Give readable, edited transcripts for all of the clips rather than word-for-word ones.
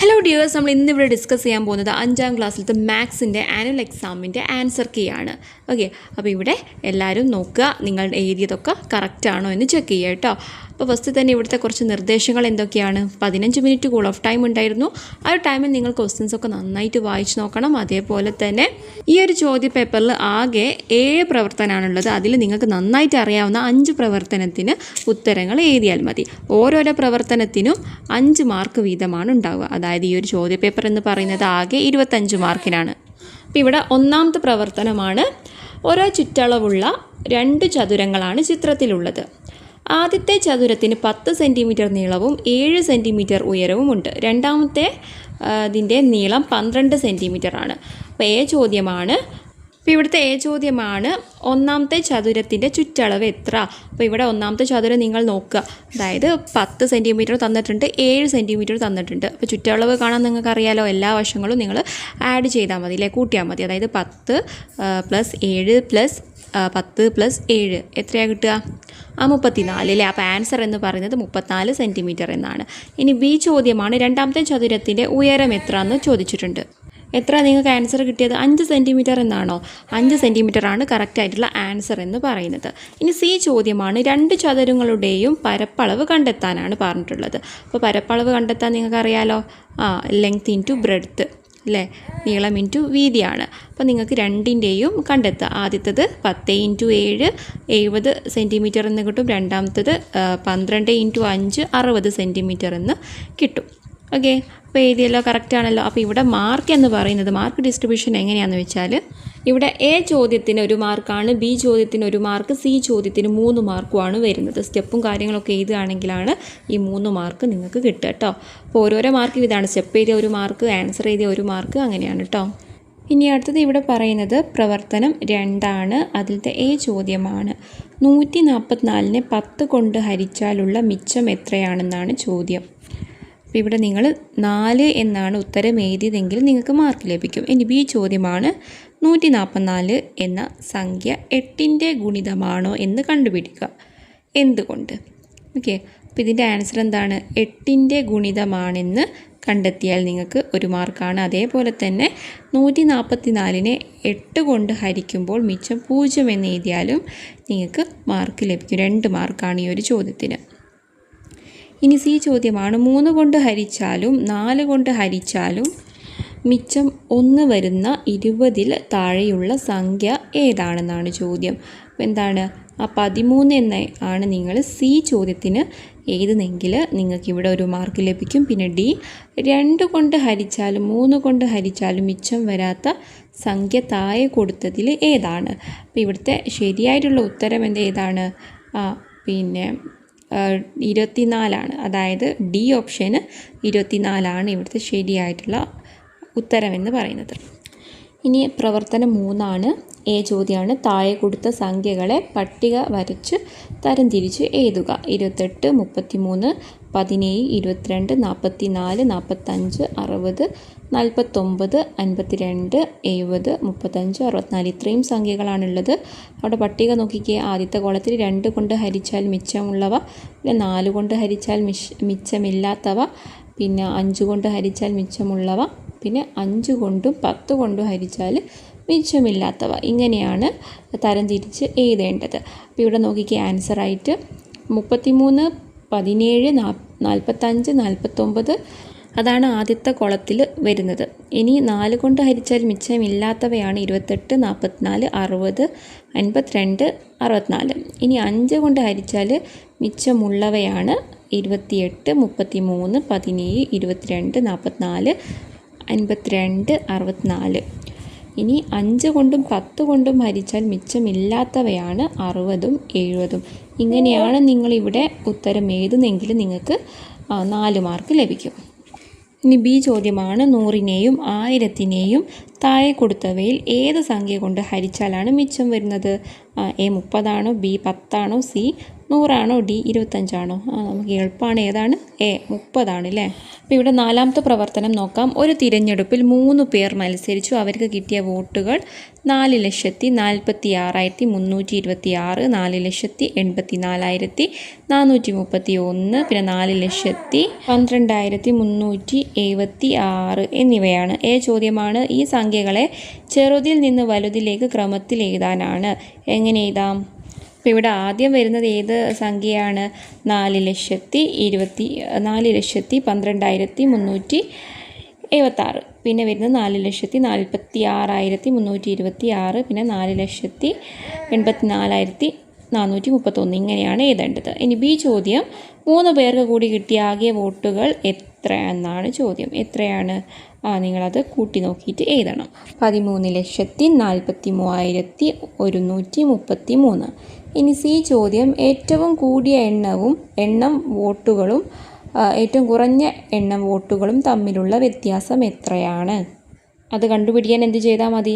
Hello dears, നമ്മൾ ഇന്നിവിടെ discuss ചെയ്യാൻ പോകുന്നത് 5ാം ക്ലാസ്സിലത്തെ മാത്സിൻ്റെ ആനുവൽ എക്സാമിൻ്റെ ആൻസർ കീ ആണ്. ഓക്കെ, അപ്പോൾ ഇവിടെ എല്ലാവരും നോക്കുക, നിങ്ങൾ എഴുതിയതൊക്കെ കറക്റ്റാണോ എന്ന് ചെക്ക് ചെയ്യുക കേട്ടോ. അപ്പോൾ ഫസ്റ്റ് തന്നെ ഇവിടുത്തെ കുറച്ച് നിർദ്ദേശങ്ങൾ എന്തൊക്കെയാണ്? 15 മിനിറ്റ് കൂൾ ഓഫ് ടൈം ഉണ്ടായിരുന്നു. ആ ഒരു ടൈമിൽ നിങ്ങൾ ക്വസ്റ്റ്യൻസ് ഒക്കെ നന്നായിട്ട് വായിച്ച് നോക്കണം. അതേപോലെ തന്നെ ഈ ഒരു ചോദ്യ പേപ്പറിൽ ആകെ 7 പ്രവർത്തനമാണുള്ളത്. അതിൽ നിങ്ങൾക്ക് നന്നായിട്ട് അറിയാവുന്ന 5 പ്രവർത്തനത്തിന് ഉത്തരങ്ങൾ എഴുതിയാൽ മതി. ഓരോരോ പ്രവർത്തനത്തിനും 5 മാർക്ക് വീതമാണ് ഉണ്ടാവുക. അതായത് ഈ ഒരു ചോദ്യ പേപ്പർ എന്ന് പറയുന്നത് ആകെ 25 മാർക്കിനാണ്. അപ്പോൾ ഇവിടെ ഒന്നാമത്തെ പ്രവർത്തനമാണ്. ഓരോ ചുറ്റളവുള്ള 2 ചതുരങ്ങളാണ് ചിത്രത്തിലുള്ളത്. ആദ്യത്തെ ചതുരത്തിന് 10 സെൻറ്റിമീറ്റർ നീളവും 7 സെൻറ്റിമീറ്റർ ഉയരവുമുണ്ട്. രണ്ടാമത്തെ ഇതിൻ്റെ നീളം 12 സെൻറ്റിമീറ്റർ ആണ്. അപ്പോൾ ചോദ്യമാണ്. അപ്പോൾ ഇവിടുത്തെ ചോദ്യമാണ് ഒന്നാമത്തെ ചതുരത്തിൻ്റെ ചുറ്റളവ് എത്ര? അപ്പോൾ ഇവിടെ ഒന്നാമത്തെ ചതുരം നിങ്ങൾ നോക്കുക. അതായത് 10 സെൻറ്റിമീറ്റർ തന്നിട്ടുണ്ട്, 7 സെൻറ്റിമീറ്റർ തന്നിട്ടുണ്ട്. അപ്പോൾ ചുറ്റളവ് കാണാൻ നിങ്ങൾക്ക് അറിയാലോ, എല്ലാ വശങ്ങളും നിങ്ങൾ ആഡ് ചെയ്താൽ മതി അല്ലേ, കൂട്ടിയാൽ മതി. അതായത് 10 + 7 + 10 + 7 എത്രയാണ് കിട്ടുക? 34 അല്ലേ. അപ്പോൾ ആൻസർ എന്ന് പറയുന്നത് 34 സെൻറ്റിമീറ്റർ എന്നാണ്. ഇനി ബി ചോദ്യമാണ്. രണ്ടാമത്തെ ചതുരത്തിൻ്റെ ഉയരം എത്ര എന്ന് ചോദിച്ചിട്ടുണ്ട്. എത്ര നിങ്ങൾക്ക് ആൻസർ കിട്ടിയത്? 5 സെൻറ്റിമീറ്റർ എന്നാണോ? 5 സെൻറ്റിമീറ്റർ ആണ് കറക്റ്റായിട്ടുള്ള ആൻസർ എന്ന് പറയുന്നത്. ഇനി സി ചോദ്യമാണ്. 2 ചതുരങ്ങളുടെയും പരപ്പളവ് കണ്ടെത്താനാണ് പറഞ്ഞിട്ടുള്ളത്. അപ്പോൾ പരപ്പളവ് കണ്ടെത്താൻ നിങ്ങൾക്ക് അറിയാലോ, ലെങ്ത് ഇൻറ്റു ബ്രെഡ്ത്ത് അല്ലേ, നീളം ഇൻറ്റു വീതിയാണ്. അപ്പോൾ നിങ്ങൾക്ക് രണ്ടിൻ്റെയും കണ്ടെത്തുക. ആദ്യത്തത് 10 × 7 70 സെൻറ്റിമീറ്റർ എന്ന് കിട്ടും. രണ്ടാമത്തത് 12 × 5 60 സെൻറ്റിമീറ്റർ എന്ന് കിട്ടും. ഓക്കെ, അപ്പോൾ എഴുതിയല്ലോ, കറക്റ്റാണല്ലോ. അപ്പോൾ ഇവിടെ മാർക്ക് എന്ന് പറയുന്നത്, മാർക്ക് ഡിസ്ട്രിബ്യൂഷൻ എങ്ങനെയാണെന്ന് വെച്ചാൽ ഇവിടെ എ ചോദ്യത്തിന് 1 മാർക്കാണ്, ബി ചോദ്യത്തിന് 1 മാർക്ക്, സി ചോദ്യത്തിന് 3 മാർക്കുമാണ് വരുന്നത്. സ്റ്റെപ്പും കാര്യങ്ങളൊക്കെ എഴുതുകയാണെങ്കിലാണ് ഈ 3 മാർക്ക് നിങ്ങൾക്ക് കിട്ടുക കേട്ടോ. അപ്പോൾ ഓരോരോ മാർക്ക് ഇതാണ്. സ്റ്റെപ്പ് എഴുതിയ 1 മാർക്ക്, ആൻസർ എഴുതിയ 1 മാർക്ക്, അങ്ങനെയാണ് കേട്ടോ. ഇനി അടുത്തത് ഇവിടെ പറയുന്നത് പ്രവർത്തനം 2 അതിലത്തെ എ ചോദ്യമാണ്. 144നെ 10 കൊണ്ട് ഹരിച്ചാലുള്ള മിച്ചം എത്രയാണെന്നാണ് ചോദ്യം. അപ്പോൾ ഇവിടെ നിങ്ങൾ 4 എന്നാണ് ഉത്തരം എഴുതിയതെങ്കിൽ നിങ്ങൾക്ക് മാർക്ക് ലഭിക്കും. ഇനി ബി ചോദ്യമാണ്. 144 എന്ന സംഖ്യ 8ൻ്റെ ഗുണിതമാണോ എന്ന് കണ്ടുപിടിക്കുക. എന്തുകൊണ്ട്? ഓക്കെ, അപ്പോൾ ഇതിൻ്റെ ആൻസർ എന്താണ്? 8ൻ്റെ ഗുണിതമാണെന്ന് കണ്ടെത്തിയാൽ നിങ്ങൾക്ക് 1 മാർക്കാണ്. അതേപോലെ തന്നെ 144നെ 8 കൊണ്ട് ഹരിക്കുമ്പോൾ മിച്ചം 0 എന്ന് എഴുതിയാലും നിങ്ങൾക്ക് മാർക്ക് ലഭിക്കും. 2 മാർക്കാണ് ഈ ഒരു ചോദ്യത്തിന്. ഇനി സി ചോദ്യമാണ്. 3 കൊണ്ട് ഹരിച്ചാലും 4 കൊണ്ട് ഹരിച്ചാലും മിച്ചം 1 വരുന്ന 20-ൽ താഴെയുള്ള സംഖ്യ ഏതാണെന്നാണ് ചോദ്യം. അപ്പോൾ എന്താണ്? ആ 13 എന്ന് ആണ് നിങ്ങൾ സി ചോദ്യത്തിന് എഴുതുന്നെങ്കിൽ നിങ്ങൾക്കിവിടെ 1 മാർക്ക് ലഭിക്കും. പിന്നെ ഡി, 2 കൊണ്ട് ഹരിച്ചാലും 3 കൊണ്ട് ഹരിച്ചാലും മിച്ചം വരാത്ത സംഖ്യ താഴെ കൊടുത്തതിൽ ഏതാണ്? അപ്പോൾ ഇവിടുത്തെ ശരിയായിട്ടുള്ള ഉത്തരം ഏതാണ്? പിന്നെ 24 അതായത് ഡി ഓപ്ഷന് 24 ഇവിടുത്തെ ശരിയായിട്ടുള്ള ഉത്തരമെന്ന് പറയുന്നത്. ഇനി പ്രവർത്തനം 3 എ ചോദ്യമാണ്. താഴെ കൊടുത്ത സംഖ്യകളെ പട്ടിക വരച്ച് തരംതിരിച്ച് എഴുതുക. 28, 33, 17, 22, 44, 45, 60, 49, 52, 70, 35, 64 ഇത്രയും സംഖ്യകളാണുള്ളത്. അവിടെ പട്ടിക നോക്കിക്കേ. ആദ്യത്തെ കോളത്തിൽ 2 കൊണ്ട് ഹരിച്ചാൽ മിച്ചമുള്ളവ, പിന്നെ 4 കൊണ്ട് ഹരിച്ചാൽ മിച്ചമില്ലാത്തവ, പിന്നെ 5 കൊണ്ട് ഹരിച്ചാൽ മിച്ചമുള്ളവ, പിന്നെ 5 കൊണ്ടും 10 കൊണ്ടും ഹരിച്ചാൽ മിച്ചമില്ലാത്തവ. ഇങ്ങനെയാണ് തരംതിരിച്ച് എഴുതേണ്ടത്. അപ്പോൾ ഇവിടെ നോക്കിക്കേ, ആൻസറായിട്ട് 33, 17, 45, 49 അതാണ് ആദ്യത്തെ കോളത്തിൽ വരുന്നത്. ഇനി 4 കൊണ്ട് ഹരിച്ചാൽ മിച്ചമില്ലാത്തവയാണ് 28, 44, 60, 52, 64. ഇനി 5 കൊണ്ട് ഹരിച്ചാൽ മിച്ചമുള്ളവയാണ് 28, 33, 17, 22, 44, 52, 64. ഇനി 5 കൊണ്ടും 10 കൊണ്ടും ഹരിച്ചാൽ മിച്ചമില്ലാത്തവയാണ് 60ഉം 70ഉം. ഇങ്ങനെയാണ് നിങ്ങളിവിടെ ഉത്തരം എഴുതുന്നെങ്കിൽ നിങ്ങൾക്ക് 4 മാർക്ക് ലഭിക്കും. ഇനി ബി ചോദ്യമാണ്. 100നെയും 1000നെയും താഴെ കൊടുത്തവയിൽ ഏത് സംഖ്യ കൊണ്ട് ഹരിച്ചാലാണ് മിച്ചം വരുന്നത്? എ 30 ആണോ, ബി 10 ആണോ, സി 100 ഡി 25 നമുക്ക് എളുപ്പമാണ്. ഏതാണ്? എ 30 അല്ലേ? അപ്പോൾ ഇവിടെ നാലാമത്തെ പ്രവർത്തനം നോക്കാം. ഒരു തിരഞ്ഞെടുപ്പിൽ 3 പേർ മത്സരിച്ചു. അവർക്ക് കിട്ടിയ വോട്ടുകൾ 4,46,326, 4,84,431, പിന്നെ 4,12,376 എന്നിവയാണ്. ചോദ്യമാണ് ഈ സംഖ്യകളെ ചെറുതിൽ നിന്ന് വലുതിലേക്ക് ക്രമത്തിൽ എഴുതാനാണ്. എങ്ങനെ എഴുതാം? അപ്പോൾ ഇവിടെ ആദ്യം വരുന്നത് ഏത് സംഖ്യയാണ്? 4,12,376. പിന്നെ വരുന്നത് 4,46,326, പിന്നെ 4,84,431. ഇങ്ങനെയാണ് എഴുതേണ്ടത്. ഇനി ബി ചോദ്യം, 3 പേർക്ക് കൂടി കിട്ടിയ ആകെ വോട്ടുകൾ എത്ര എന്നാണ് ചോദ്യം. എത്രയാണ്? നിങ്ങളത് കൂട്ടി നോക്കിയിട്ട് എഴുതണം. 13,43,133. ഇനി സി ചോദ്യം, ഏറ്റവും കൂടിയ എണ്ണം വോട്ടുകളും ഏറ്റവും കുറഞ്ഞ എണ്ണം വോട്ടുകളും തമ്മിലുള്ള വ്യത്യാസം എത്രയാണ്? അത് കണ്ടുപിടിക്കാൻ എന്ത് ചെയ്താൽ മതി?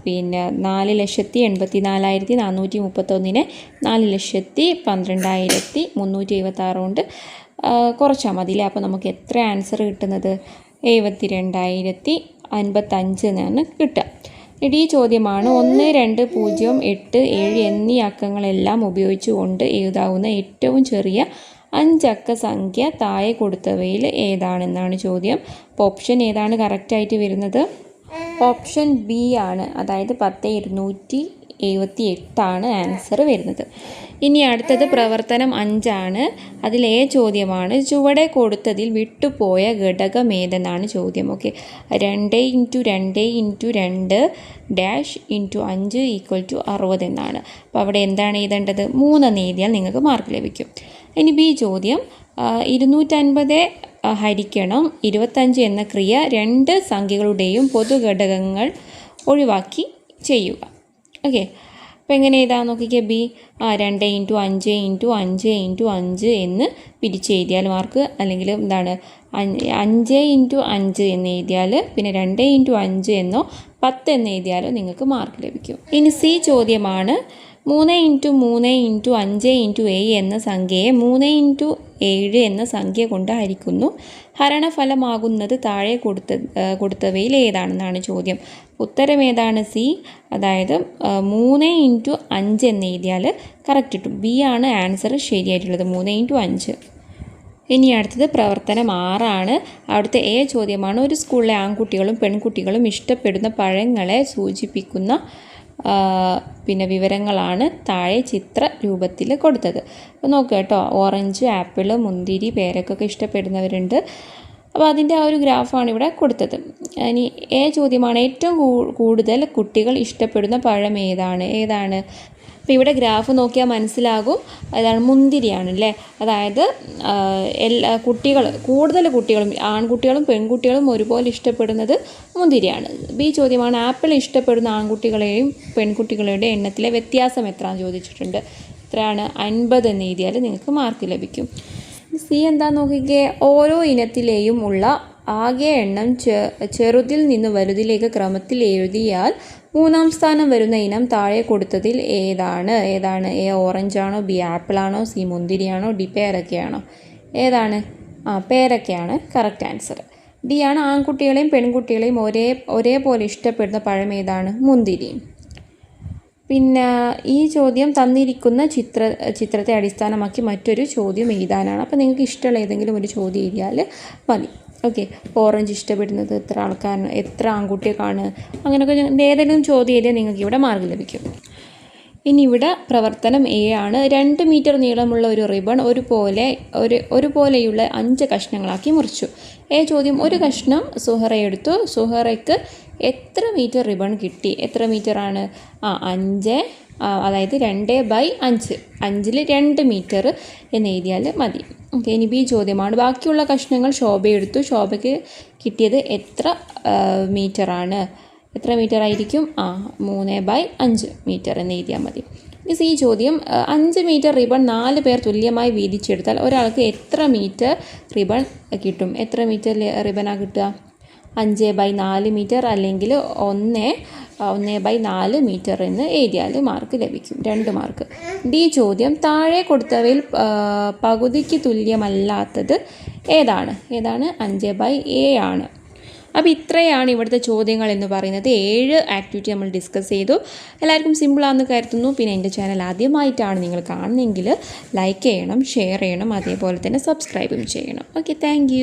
പിന്നെ 4,84,431 4,12,376 കൊണ്ട് കുറച്ചാൽ മതി അല്ലേ? അപ്പോൾ നമുക്ക് എത്ര ആൻസർ കിട്ടുന്നത്? 72,055 എന്നാണ് കിട്ടുക. ഈ ചോദ്യമാണ് 1, 2, 0, 8, 7 എന്നീ അക്കങ്ങളെല്ലാം ഉപയോഗിച്ചുകൊണ്ട് എഴുതാവുന്ന ഏറ്റവും ചെറിയ 5 അക്ക സംഖ്യ താഴെ കൊടുത്തവയിൽ ഏതാണെന്നാണ് ചോദ്യം. അപ്പോൾ ഓപ്ഷൻ ഏതാണ് കറക്റ്റായിട്ട് വരുന്നത്? ഓപ്ഷൻ ബി ആണ്. അതായത് 10,278 ആൻസർ വരുന്നത്. ഇനി അടുത്തത് പ്രവർത്തനം 5 ആണ്. അതിൽ ചോദ്യമാണ്, ചുവടെ കൊടുത്തതിൽ വിട്ടുപോയ ഘടകം ഏതെന്നാണ് ചോദ്യം. ഓക്കെ, 2 × 2 × 2 ഡാഷ് × 5 = 60 എന്നാണ്. അപ്പോൾ അവിടെ എന്താണ് എഴുതേണ്ടത്? 3 എന്ന് എഴുതിയാൽ നിങ്ങൾക്ക് മാർക്ക് ലഭിക്കും. ഇനി ബി ചോദ്യം, 250 ഹരിക്കണം 25 എന്ന ക്രിയ 2 സംഖ്യകളുടെയും പൊതുഘടകങ്ങൾ ഒഴിവാക്കി ചെയ്യുക. ഓക്കെ, അപ്പോൾ എങ്ങനെ എഴുതാൻ നോക്കിക്കേ? ബി 2 × 5 × 5 × 5 എന്ന് പിരിച്ചെഴുതിയാൽ മാർക്ക്, അല്ലെങ്കിൽ എന്താണ് 5 × 5 എന്ന് എഴുതിയാൽ, പിന്നെ 2 × 5 എന്നോ 10 എന്ന് എഴുതിയാലോ നിങ്ങൾക്ക് മാർക്ക് ലഭിക്കും. ഇനി സി ചോദ്യമാണ്, 3 × 3 × 5 × 7 എന്ന സംഖ്യയെ 3 × 7 എന്ന സംഖ്യ കൊണ്ട് ഹരിക്കുന്നു. ഹരണഫലമാകുന്നത് താഴെ കൊടുത്തവയിൽ ഏതാണെന്നാണ് ചോദ്യം. ഉത്തരം ഏതാണ്? സി, അതായത് 3 × 5 എന്ന് എഴുതിയാൽ കറക്റ്റ് കിട്ടും. ബി ആണ് ആൻസർ ശരിയായിട്ടുള്ളത്, 3 × 5. ഇനി അടുത്തത് പ്രവർത്തനം 6 ആണ്. അവിടുത്തെ ചോദ്യമാണ്, ഒരു സ്കൂളിലെ ആൺകുട്ടികളും പെൺകുട്ടികളും ഇഷ്ടപ്പെടുന്ന പഴങ്ങളെ സൂചിപ്പിക്കുന്ന പിന്നെ വിവരങ്ങളാണ് താഴെ ചിത്ര രൂപത്തിൽ കൊടുത്തത്. അപ്പോൾ നോക്കുക കേട്ടോ, ഓറഞ്ച്, ആപ്പിൾ, മുന്തിരി, പേരക്കൊക്കെ ഇഷ്ടപ്പെടുന്നവരുണ്ട്. അപ്പോൾ അതിൻ്റെ ഒരു ഗ്രാഫാണ് ഇവിടെ കൊടുത്തത്. ഇനി ചോദ്യമാണ്, ഏറ്റവും കൂടുതൽ കുട്ടികൾ ഇഷ്ടപ്പെടുന്ന പഴം ഏതാണ്? അപ്പോൾ ഇവിടെ ഗ്രാഫ് നോക്കിയാൽ മനസ്സിലാകും, അതാണ് മുന്തിരിയാണ് അല്ലേ. അതായത് കൂടുതൽ കുട്ടികളും ആൺകുട്ടികളും പെൺകുട്ടികളും ഒരുപോലെ ഇഷ്ടപ്പെടുന്നത് മുന്തിരിയാണ്. ബി ചോദ്യമാണ്, ആപ്പിൾ ഇഷ്ടപ്പെടുന്ന ആൺകുട്ടികളെയും പെൺകുട്ടികളുടെ എണ്ണത്തിലെ വ്യത്യാസം എത്രയാണെന്ന് ചോദിച്ചിട്ടുണ്ട്. എത്രയാണ്? 50 എന്ന് എഴുതിയാൽ നിങ്ങൾക്ക് മാർക്ക് ലഭിക്കും. സി എന്താണെന്ന് നോക്കിക്കേ, ഓരോ ഇനത്തിലെയും ഉള്ള ആകെ എണ്ണം ചെറുതിൽ നിന്ന് വലുതിലേക്ക് ക്രമത്തിൽ എഴുതിയാൽ 3-ാം സ്ഥാനം വരുന്ന ഇനം താഴെ കൊടുത്തതിൽ ഏതാണ്? എ ഓറഞ്ചാണോ, ബി ആപ്പിളാണോ, സി മുന്തിരിയാണോ, ഡി പേരക്കയാണോ? ഏതാണ്? പേരക്കയാണ് കറക്റ്റ് ആൻസർ. ഡി ആണ്, ആൺകുട്ടികളെയും പെൺകുട്ടികളെയും ഒരേപോലെ ഇഷ്ടപ്പെടുന്ന പഴം ഏതാണ്? മുന്തിരി. പിന്നെ ഈ ചോദ്യം തന്നിരിക്കുന്ന ചിത്രത്തെ അടിസ്ഥാനമാക്കി മറ്റൊരു ചോദ്യം എഴുതാനാണ്. അപ്പോൾ നിങ്ങൾക്ക് ഇഷ്ടമുള്ള ഏതെങ്കിലും ഒരു ചോദ്യം എഴുതിയാൽ മതി. ഓക്കെ, ഓറഞ്ച് ഇഷ്ടപ്പെടുന്നത് എത്ര ആൺകുട്ടികൾക്കാണ്? അങ്ങനെയൊക്കെ ഏതെങ്കിലും ചോദ്യം എഴുതിയാൽ നിങ്ങൾക്ക് ഇവിടെ മാർക്ക് ലഭിക്കും. ഇനി ഇവിടെ പ്രവർത്തനം ആണ്. 2 മീറ്റർ നീളമുള്ള ഒരു റിബൺ ഒരുപോലെയുള്ള 5 കഷ്ണങ്ങളാക്കി മുറിച്ചു. ചോദ്യം, ഒരു കഷ്ണം സുഹറ എടുത്തു. സുഹറയ്ക്ക് എത്ര മീറ്റർ റിബൺ കിട്ടി? എത്ര മീറ്ററാണ്? 5, അതായത് 2/5. 5-ൽ 2 മീറ്റർ എന്ന് എഴുതിയാൽ മതി. ഓക്കെ, ഇനി ബി ചോദ്യമാണ്, ബാക്കിയുള്ള കഷ്ണങ്ങൾ ശോഭ എടുത്തു. ശോഭയ്ക്ക് കിട്ടിയത് എത്ര മീറ്ററാണ്? എത്ര മീറ്റർ ആയിരിക്കും? 3/5 മീറ്റർ എന്ന് എഴുതിയാൽ മതി. ഈ ചോദ്യം, 5 മീറ്റർ റിബൺ 4 പേർ തുല്യമായി വീതിച്ചെടുത്താൽ ഒരാൾക്ക് എത്ര മീറ്റർ റിബൺ കിട്ടും? എത്ര മീറ്റർ റിബണാണ് കിട്ടുക? 5/4 മീറ്റർ, അല്ലെങ്കിൽ 1 1/4 മീറ്റർ എന്ന് എഴുതിയാൽ മാർക്ക് ലഭിക്കും, 2 മാർക്ക്. ഡി ചോദ്യം, താഴെ കൊടുത്തവയിൽ പകുതിക്ക് തുല്യമല്ലാത്തത് ഏതാണ്? 5/7 ആണ്. അപ്പോൾ ഇത്രയാണ് ഇവിടുത്തെ ചോദ്യങ്ങൾ എന്ന് പറയുന്നത്. 7 ആക്ടിവിറ്റി നമ്മൾ ഡിസ്കസ് ചെയ്തു. എല്ലാവർക്കും സിമ്പിളാണെന്ന് കരുതുന്നു. പിന്നെ എൻ്റെ ചാനൽ ആദ്യമായിട്ടാണ് നിങ്ങൾ കാണുന്നതെങ്കിൽ ലൈക്ക് ചെയ്യണം, ഷെയർ ചെയ്യണം, അതേപോലെ തന്നെ സബ്സ്ക്രൈബും ചെയ്യണം. Okay, thank